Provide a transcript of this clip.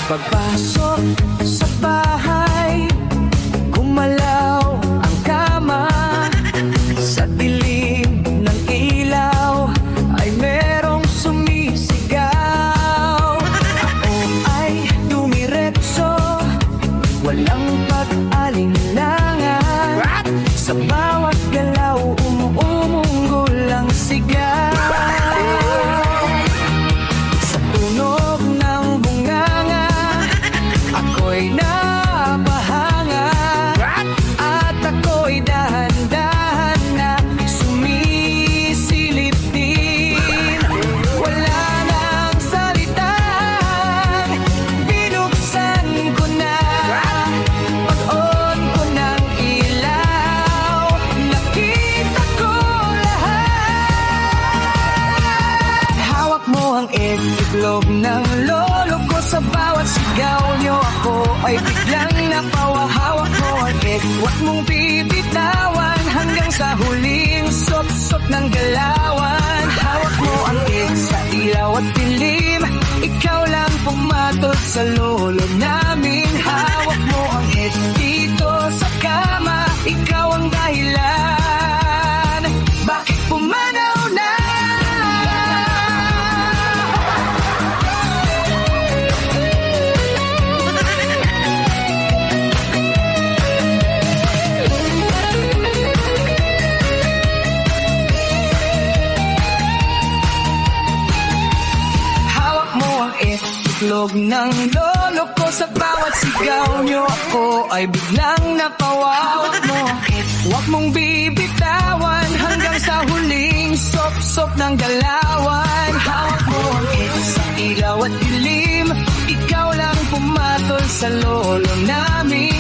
Pagpasok sa bahay, gumalaw ang kama. Sa dilim ng ilaw ay merong sumisigaw. Ako ay dumiretso, walang pag-alinlangan. Sa bawat galaw, umuunggol ang sigaw. Sa tunog ng bunganga, ako'y napahanga. At ako'y dahan-dahan na sumisilip din. Wala nang salitang binuksan ko na. Pag-on ko ng ilaw, nakita ko lahat. Hawak mo ang itlog ng lolo ko. Sa bawat sigaw niyo ako ay biglang napawa. Hawak mo ang huwag mong bibitawan hanggang sa huling sop-sop ng galawan. Hawak mo ang sa ilaw at dilim, ikaw lang pumatol sa lolo namin. Hawak mo ang dito sa kama, ikaw ang dahilan bakit pumanaw na. Itlog ng lolo ko. Sa bawat sigaw niyo ako ay biglang napawa. Huwag mong bibitawan hanggang sa huling sop-sop ng galawan. Hawak mo ang sa ilaw at dilim, ikaw lang pumatol sa lolo namin.